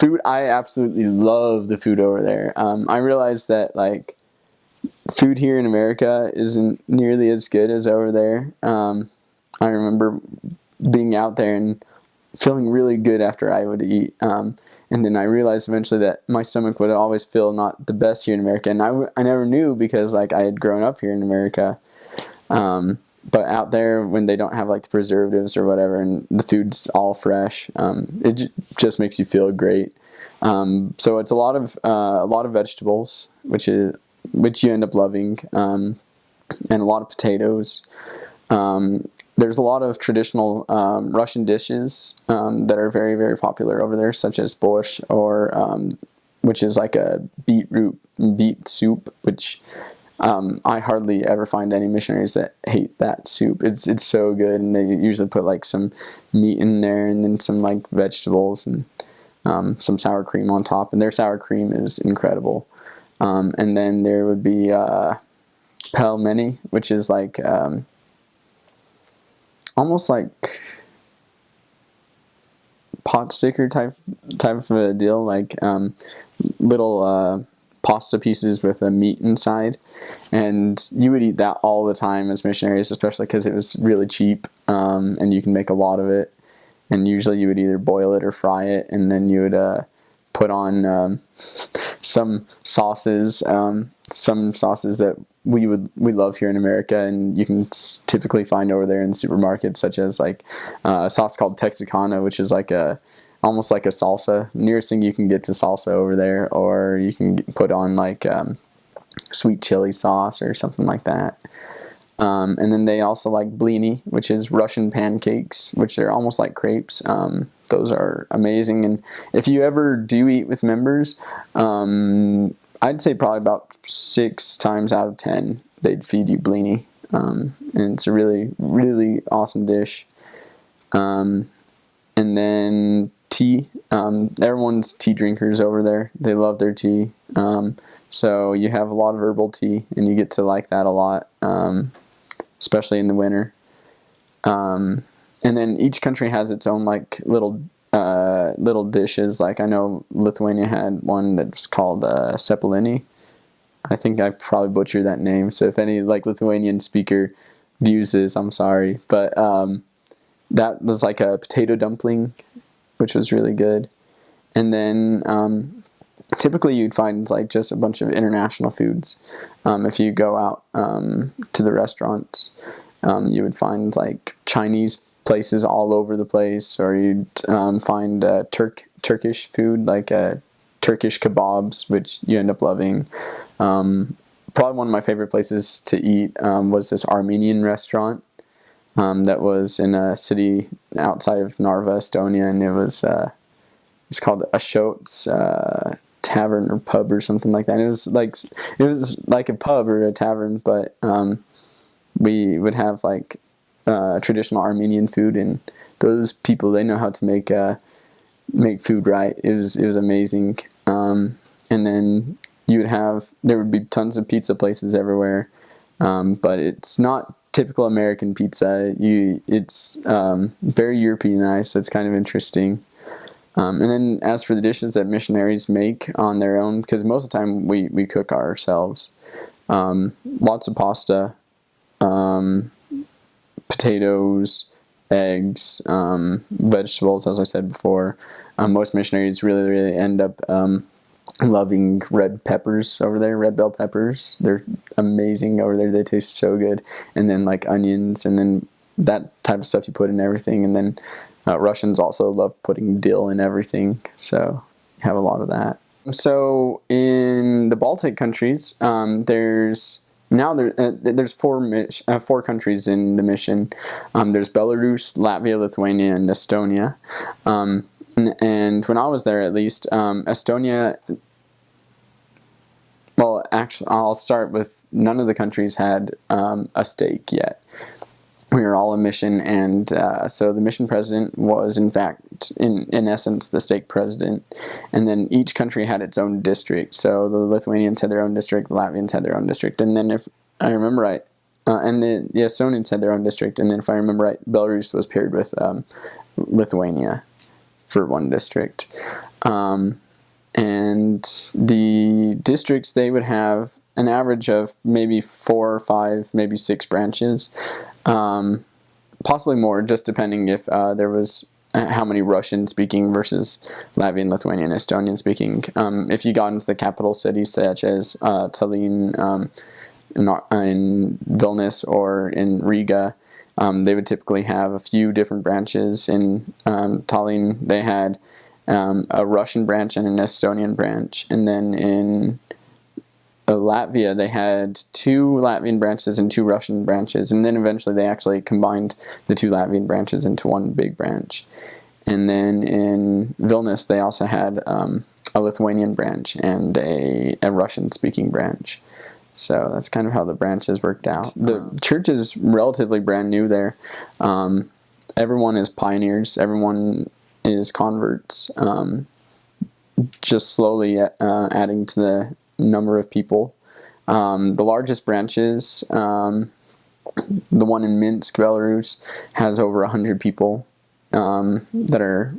food, I absolutely love the food over there. I realized that like food here in America isn't nearly as good as over there. I remember being out there and feeling really good after I would eat. And then I realized eventually that my stomach would always feel not the best here in America. And I never knew because like I had grown up here in America. But out there when they don't have like the preservatives or whatever and the food's all fresh, it just makes you feel great. So it's a lot of vegetables, which you end up loving, and a lot of potatoes. There's a lot of traditional Russian dishes that are very, very popular over there, such as borscht, or which is like a beet soup, which I hardly ever find any missionaries that hate that soup. It's so good, and they usually put like some meat in there, and then some like vegetables and some sour cream on top. And their sour cream is incredible. And then there would be pelmeni, which is like almost like pot sticker type of a deal, like little pasta pieces with a meat inside, and you would eat that all the time as missionaries, especially because it was really cheap, and you can make a lot of it. And usually you would either boil it or fry it, and then you would put on some sauces that we love here in America, and you can typically find over there in the supermarket, such as like a sauce called Texicana, which is like almost like a salsa, nearest thing you can get to salsa over there, or you can put on like sweet chili sauce or something like that. And then they also like blini, which is Russian pancakes, which are almost like crepes. Those are amazing. And if you ever do eat with members, I'd say probably about 6 times out of 10 they'd feed you blini. And it's a really, really awesome dish. And then tea. Everyone's tea drinkers over there. They love their tea. So you have a lot of herbal tea, and you get to like that a lot, especially in the winter. And then each country has its own like little dishes. Like I know Lithuania had one that's called cepelini. I think I probably butchered that name. So if any like Lithuanian speaker views this, I'm sorry. But that was like a potato dumpling, which was really good. And then typically you'd find like just a bunch of international foods. If you go out to the restaurants, you would find like Chinese places all over the place, or you'd find Turkish food, like Turkish kebabs, which you end up loving. Probably one of my favorite places to eat was this Armenian restaurant that was in a city outside of Narva, Estonia, and it's called Ashot's Tavern or Pub or something like that. It was like a pub or a tavern, but we would have like traditional Armenian food, and those people, they know how to make food right. It was amazing. And then there would be tons of pizza places everywhere, but it's not typical American pizza. It's very Europeanized, so it's kind of interesting. And then as for the dishes that missionaries make on their own, because most of the time we cook ourselves, lots of pasta, potatoes, eggs, vegetables, as I said before. Most missionaries really, really end up loving red peppers over there, red bell peppers. They're amazing over there. They taste so good. And then like onions, and then that type of stuff you put in everything. And then Russians also love putting dill in everything, so you have a lot of that. So in the Baltic countries, there's 4 countries in the mission. There's Belarus, Latvia, Lithuania, and Estonia. And when I was there, at least, Estonia, well, actually, I'll start with none of the countries had a stake yet. We were all a mission, and so the mission president was, in fact, in essence, the stake president. And then each country had its own district. So the Lithuanians had their own district, the Latvians had their own district. And then if I remember right, and the Estonians had their own district. And then if I remember right, Belarus was paired with Lithuania for one district. And the districts, they would have an average of maybe 4 or 5, maybe 6 branches, possibly more, just depending if there was how many Russian speaking versus Latvian, Lithuanian, Estonian speaking. If you got into the capital cities such as Tallinn, in Vilnius, or in Riga, they would typically have a few different branches. In Tallinn, they had a Russian branch and an Estonian branch, and then in Latvia, they had 2 Latvian branches and 2 Russian branches, and then eventually they actually combined the 2 Latvian branches into one big branch. And then in Vilnius, they also had a Lithuanian branch and a Russian-speaking branch. So that's kind of how the branches worked out. The church is relatively brand new there. Everyone is pioneers. Everyone is converts. Just slowly adding to the number of people. The largest branches, the one in Minsk, Belarus, has over 100 people that are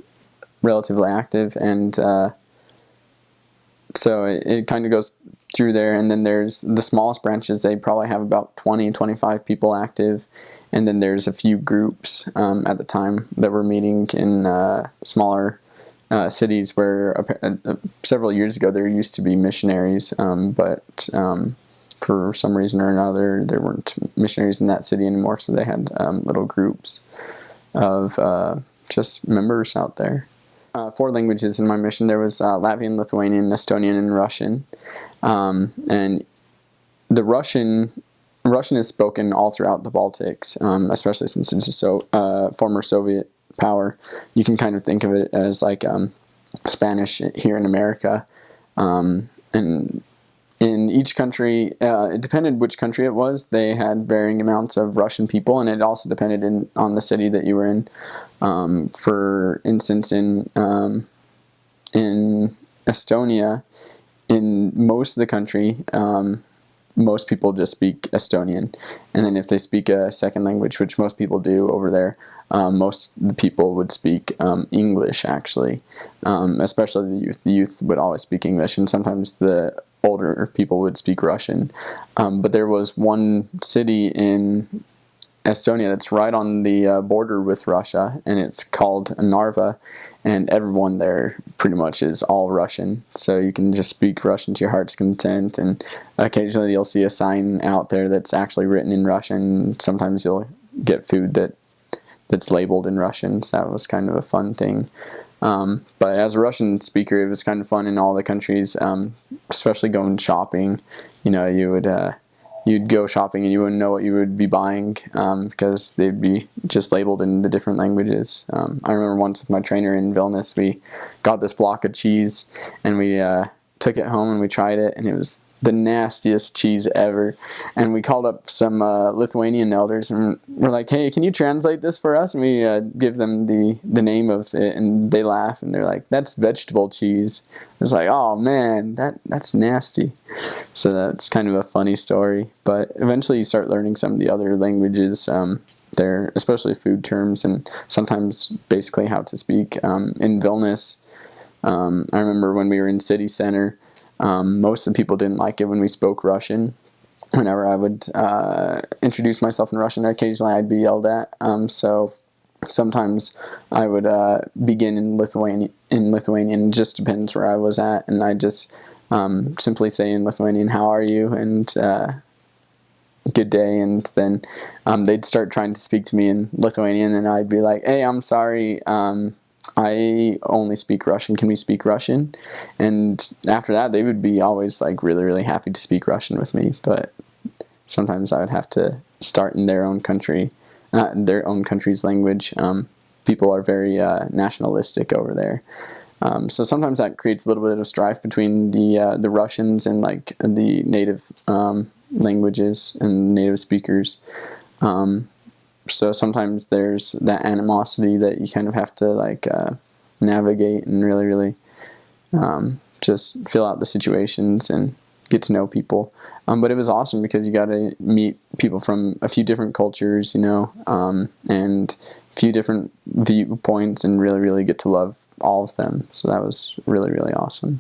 relatively active, and so it kind of goes through there. And then there's the smallest branches, they probably have about 20-25 people active, and then there's a few groups at the time that were meeting in smaller cities where several years ago there used to be missionaries, but for some reason or another there weren't missionaries in that city anymore, so they had little groups of just members out there. 4 languages in my mission. There was Latvian, Lithuanian, Estonian, and Russian. And the Russian is spoken all throughout the Baltics, especially since it's a former Soviet power. You can kind of think of it as like Spanish here in America. And in each country, it depended which country it was, they had varying amounts of Russian people, and it also depended on the city that you were in. For instance, in Estonia, in most of the country, most people just speak Estonian. And then if they speak a second language, which most people do over there, most of the people would speak English, actually, especially the youth. The youth would always speak English, and sometimes the older people would speak Russian. But there was one city in Estonia that's right on the border with Russia, and it's called Narva, and everyone there pretty much is all Russian, so you can just speak Russian to your heart's content. And occasionally you'll see a sign out there that's actually written in Russian. Sometimes you'll get food that's labeled in Russian, so that was kind of a fun thing. But as a Russian speaker, it was kind of fun in all the countries, especially going shopping. You know, you'd go shopping and you wouldn't know what you would be buying because they'd be just labeled in the different languages. I remember once with my trainer in Vilnius, we got this block of cheese and we took it home and we tried it, and it was the nastiest cheese ever. And we called up some Lithuanian elders and we're like, hey, can you translate this for us? And we give them the name of it, and they laugh and they're like, that's vegetable cheese. It's like, oh man, that's nasty. So that's kind of a funny story. But eventually you start learning some of the other languages there, especially food terms, and sometimes basically how to speak. In Vilnius, I remember when we were in city center, most of the people didn't like it when we spoke Russian. Whenever I would introduce myself in Russian, occasionally I'd be yelled at. So sometimes I would begin in Lithuanian. It just depends where I was at, and I just simply say in Lithuanian, "How are you?" and "Good day." And then they'd start trying to speak to me in Lithuanian, and I'd be like, "Hey, I'm sorry. I only speak Russian. Can we speak Russian?" And after that, they would be always like really, really happy to speak Russian with me. But sometimes I would have to start in their own country, their own country's language. People are very nationalistic over there. So sometimes that creates a little bit of strife between the Russians and like the native languages and native speakers. So sometimes there's that animosity that you kind of have to like navigate and really, really just fill out the situations and get to know people. But it was awesome because you got to meet people from a few different cultures, you know, and a few different viewpoints, and really, really get to love all of them. So that was really, really awesome.